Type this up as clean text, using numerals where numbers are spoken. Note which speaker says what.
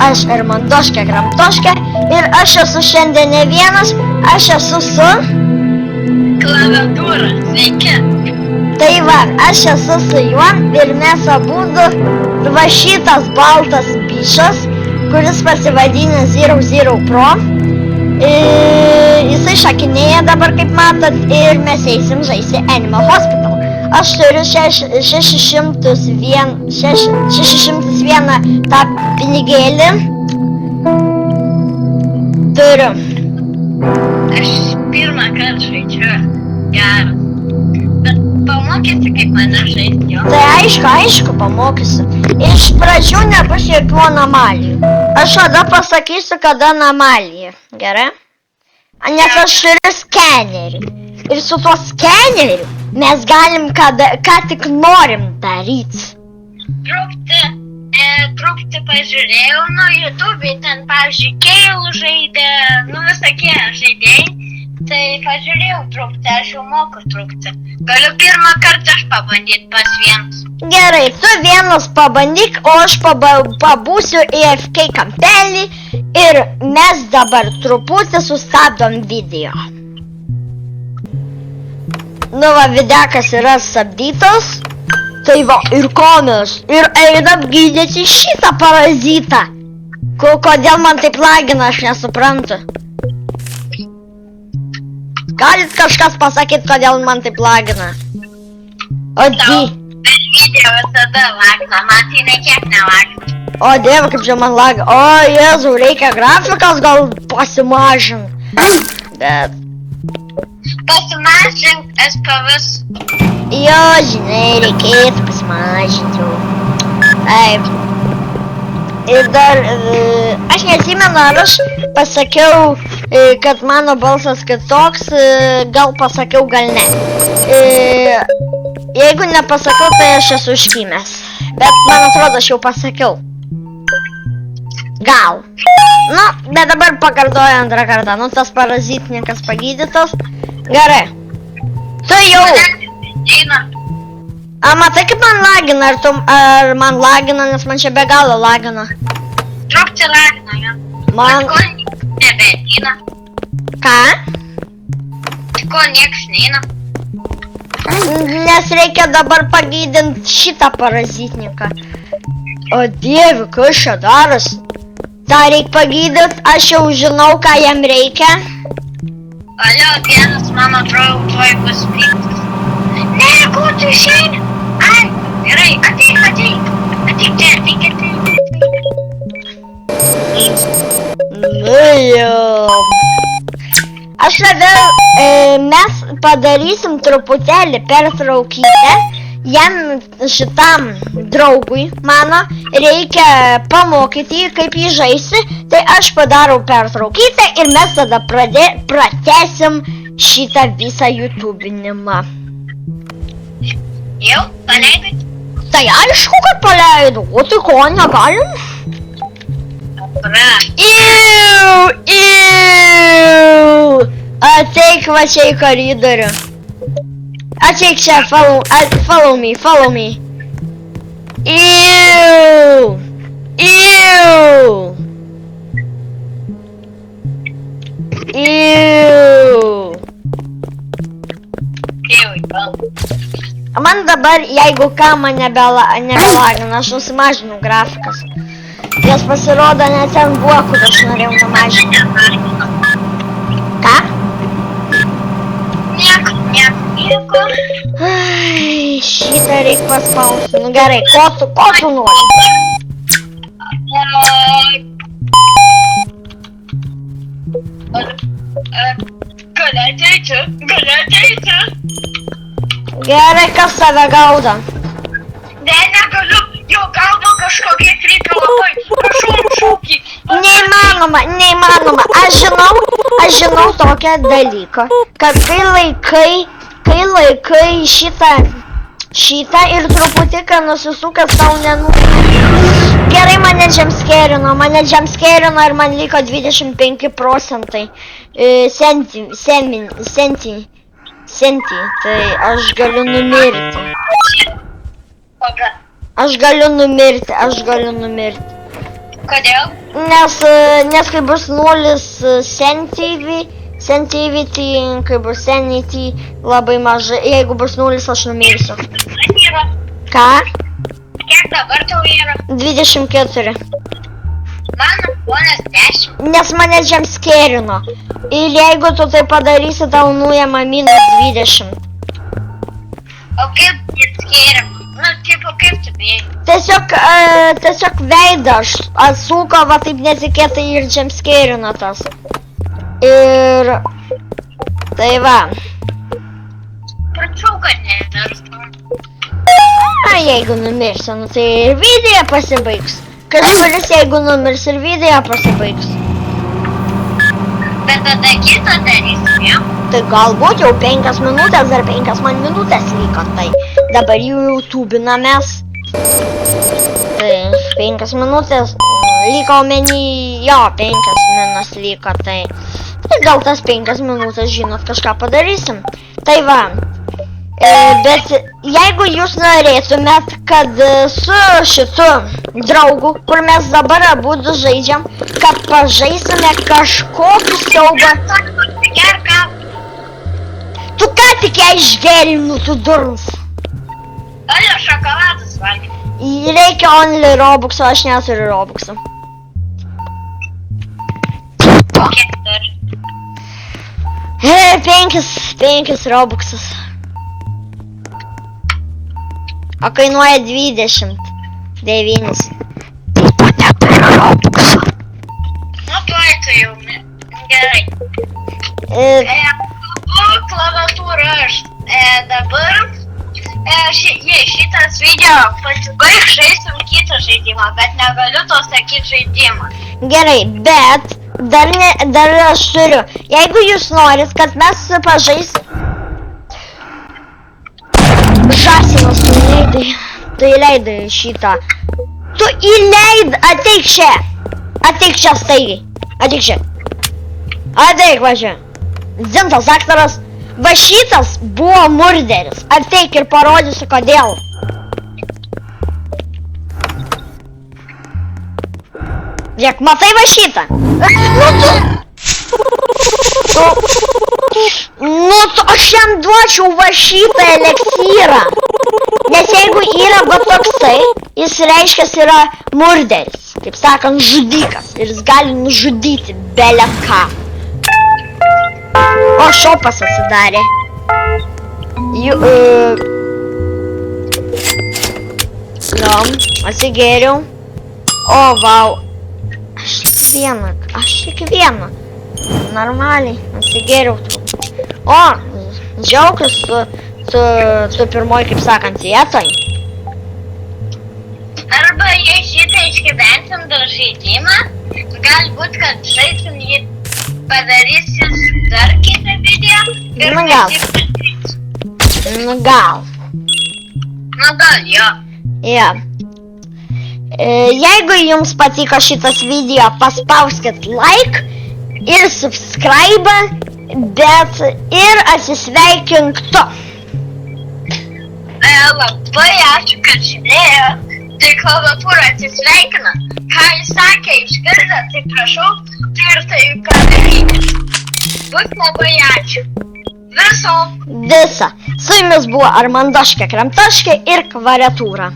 Speaker 1: Aš Armandoškė Kramtoškė ir aš esu šiandien ne vienas, aš esu su...
Speaker 2: Klaviatūra, sveiki.
Speaker 1: Tai va, aš esu su juo ir mes abudu va šitas baltas bišas, kuris pasivadina 00 Pro. Jisai šakinėja dabar, kaip matot, ir mes eisim žaisti Animal Hospital. Aš turiu 601 tą pinigėlį. Turiu.
Speaker 2: Aš pirmą kartą žaidžiu. Geras. Bet pamokysi, kaip mane žaisti jo.
Speaker 1: Tai aišku, pamokysiu. Iš pradžių nebus jokių anomalijų. Aš tada pasakysiu, kada anomalija. Gerai? Nes aš turiu skenerį. Ir su tuo skeneriu mes galim ką tik norim daryti.
Speaker 2: Truputį pažiūrėjau nuo YouTube, ten, pavyzdžiui, Keilų žaidė, visokie žaidėjai. Tai pažiūrėjau truputį, aš jau moku truputį. Galiu pirmą kartą aš pabandyti pas vienas.
Speaker 1: Gerai, tu vienas pabandyk, o aš pabūsiu AFK kampelį ir mes dabar truputį sustabdom video. Va, videkas yra stabdytas. Tai va, ir komis. Ir einam gydyti šitą parazitą. Kodėl man taip lagina, aš nesuprantu. Galit kažkas pasakyti, kodėl man taip lagina?
Speaker 2: Video visada lagina, man tai nekiek nelagina.
Speaker 1: O dieve, kaip čia man lagina. O Jėzau, reikia grafikas gal pasimažinti. Bet...
Speaker 2: Pasimažink SPVs.
Speaker 1: Jo, žinai, reikėtų pasimažinti jau. Taip. Ir dar, aš neatsimenu, ar aš pasakiau, kad mano balsas kitoks, gal pasakiau, gal ne. Jeigu nepasakau, tai aš esu užkimęs. Bet man atrodo, aš jau pasakiau. Gal. Bet dabar pakartoju antrą kartą. Tas parazitnikas pagydytas. Gerai. Tu jau. Matai, kaip man lagina, ar man lagina, nes man čia be galo lagina.
Speaker 2: Truputį lagina, jo.
Speaker 1: Man...
Speaker 2: Ko nebeateina.
Speaker 1: Ką?
Speaker 2: Ko nieks neina.
Speaker 1: Nes reikia dabar pagydinti šitą parazitniką. O dieve, kas čia daras? Ta reikia pagydinti, aš jau žinau, ką jam reikia.
Speaker 2: Alio, vienas mano atrodo tuoj bus piktas. Ne, ko tu išeini? Ai, gerai, ateik. Ateik čia.
Speaker 1: Jau. Aš tada, mes padarysim truputėlį pertraukytę. Jam šitam draugui mano reikia pamokyti, kaip jį žaisti. Tai aš padarau pertraukytę ir mes tada pratęsim šitą visą YouTube'inimą.
Speaker 2: Jau, paleidai?
Speaker 1: Tai aišku, kad paleidau. O tai ko, negalim? Ateik va čia į koridorių. Ateik čia, follow me. Man dabar, jeigu ką, man nebelagina, aš nusimažinu grafikas. Nes pasirodo, net ten buvo, kur aš norėjau numažinti. Ką?
Speaker 2: Nieko.
Speaker 1: Ai, šitą reik paspausti. Gerai, ko tu nori?
Speaker 2: Gali ateiti.
Speaker 1: Gerai, kas tave gaudo?
Speaker 2: Ne, negaliu. Jau gaudo kažkokie krypio labai. Prašau, šūkį.
Speaker 1: Neįmanoma. Aš žinau tokią dalyką, kad kai laikai šitą ir truputį nusisukęs tau Gerai, mane jumpscarino ir man liko 25%. Senti, tai aš galiu numirti. Aš galiu numirti.
Speaker 2: Kodėl?
Speaker 1: Nes kai bus 0 sentivity, kai bus sanity labai mažai, jeigu bus 0 aš numirsiu.
Speaker 2: Yra.
Speaker 1: Ką?
Speaker 2: Kiek dabar tau yra?
Speaker 1: 24.
Speaker 2: Mano ponas 10.
Speaker 1: Nes mane jumpscarino. Ir jeigu tu tai padarysi, tau nuima -20.
Speaker 2: O kaip skiriam? Nu, tipo, kaip tu bėgi?
Speaker 1: Tiesiog veidas atsuko, va taip netikėtai ir jumpscarino tas. Ir... Tai va.
Speaker 2: Pračiau, kad neverstum.
Speaker 1: Jeigu numirsiu, nu tai ir video pasibaigs. Kažkuris jeigu numirs ir video pasibaigs.
Speaker 2: Bet tada kitą darysim, jau?
Speaker 1: Tai galbūt jau 5 minutės, dar 5 man minutės liko, tai dabar jau YouTube'inamės. Tai 5 minutės liko omeny, jo, 5 minutės liko, tai gal tas 5 minutės, žinot, kažką padarysim. Tai va, bet jeigu jūs norėtumėt, kad su šitu draugu, kur mes dabar abudu žaidžiam, kad pažaisime kažkokį siaubą.
Speaker 2: Gerka.
Speaker 1: Tu ką tik ją išgėrei, nu tu durnas.
Speaker 2: Alio šokoladas valgė.
Speaker 1: Reikia only Robuxo, aš neturiu Robuxo.
Speaker 2: Kiek turi?
Speaker 1: 5 Robuxus. O kainuoja 29. Taip pat neturiu Robuxo.
Speaker 2: Nu, tuoj tu jau. Gerai. Klaviatūra aš dabar. Jei šitas video pasibaigs, žaisim kitą žaidimą, bet negaliu to sakyti žaidimą.
Speaker 1: Gerai, bet dar aš turiu. Jeigu jūs norit, kad mes pažaisim... Žasinas, tu įleidai šitą. Tu įleidai, ateik čia. Ateik čia staigiai. Ateik čia. Ateik va čia. Dzintas aktoras. Va šitas buvo murderis. Ateik ir parodysiu kodėl. Žiūrėk, matai va šitą? Nu tu aš jam duočiau va šitą eliksyrą. Nes jeigu yra va toksai, jis reiškia yra murderis. Taip sakant, žudikas. Ir jis gali nužudyti bele ką. O šopas atsidarė. Atsigėriau. O, vau. Aš tik vieną. Normaliai, atsigėriau. O, džiaugius su pirmoji, kaip sakant, vietoj.
Speaker 2: Arba jei šitą išgyvensim dėl žaidimą, galbūt, kad žaisim jį padarysis dar kitą video ir
Speaker 1: Nu, gal. Nu, gal.
Speaker 2: Nu, gal, jo.
Speaker 1: Jo. Jeigu jums patiko šitas video, paspauskit like ir subscribe, bet ir atsisveikink tu.
Speaker 2: Labai ačiū, kad žiūrėjo. Tai klaviatūra atsisveikina. Ką jis sakė, išgirdo, tai prašau, tai ir tai padarykit. Būt labai ačiū. Viso.
Speaker 1: Visa. Su jumis buvo Armandoškė, Kremtoškė ir Klaviatūra.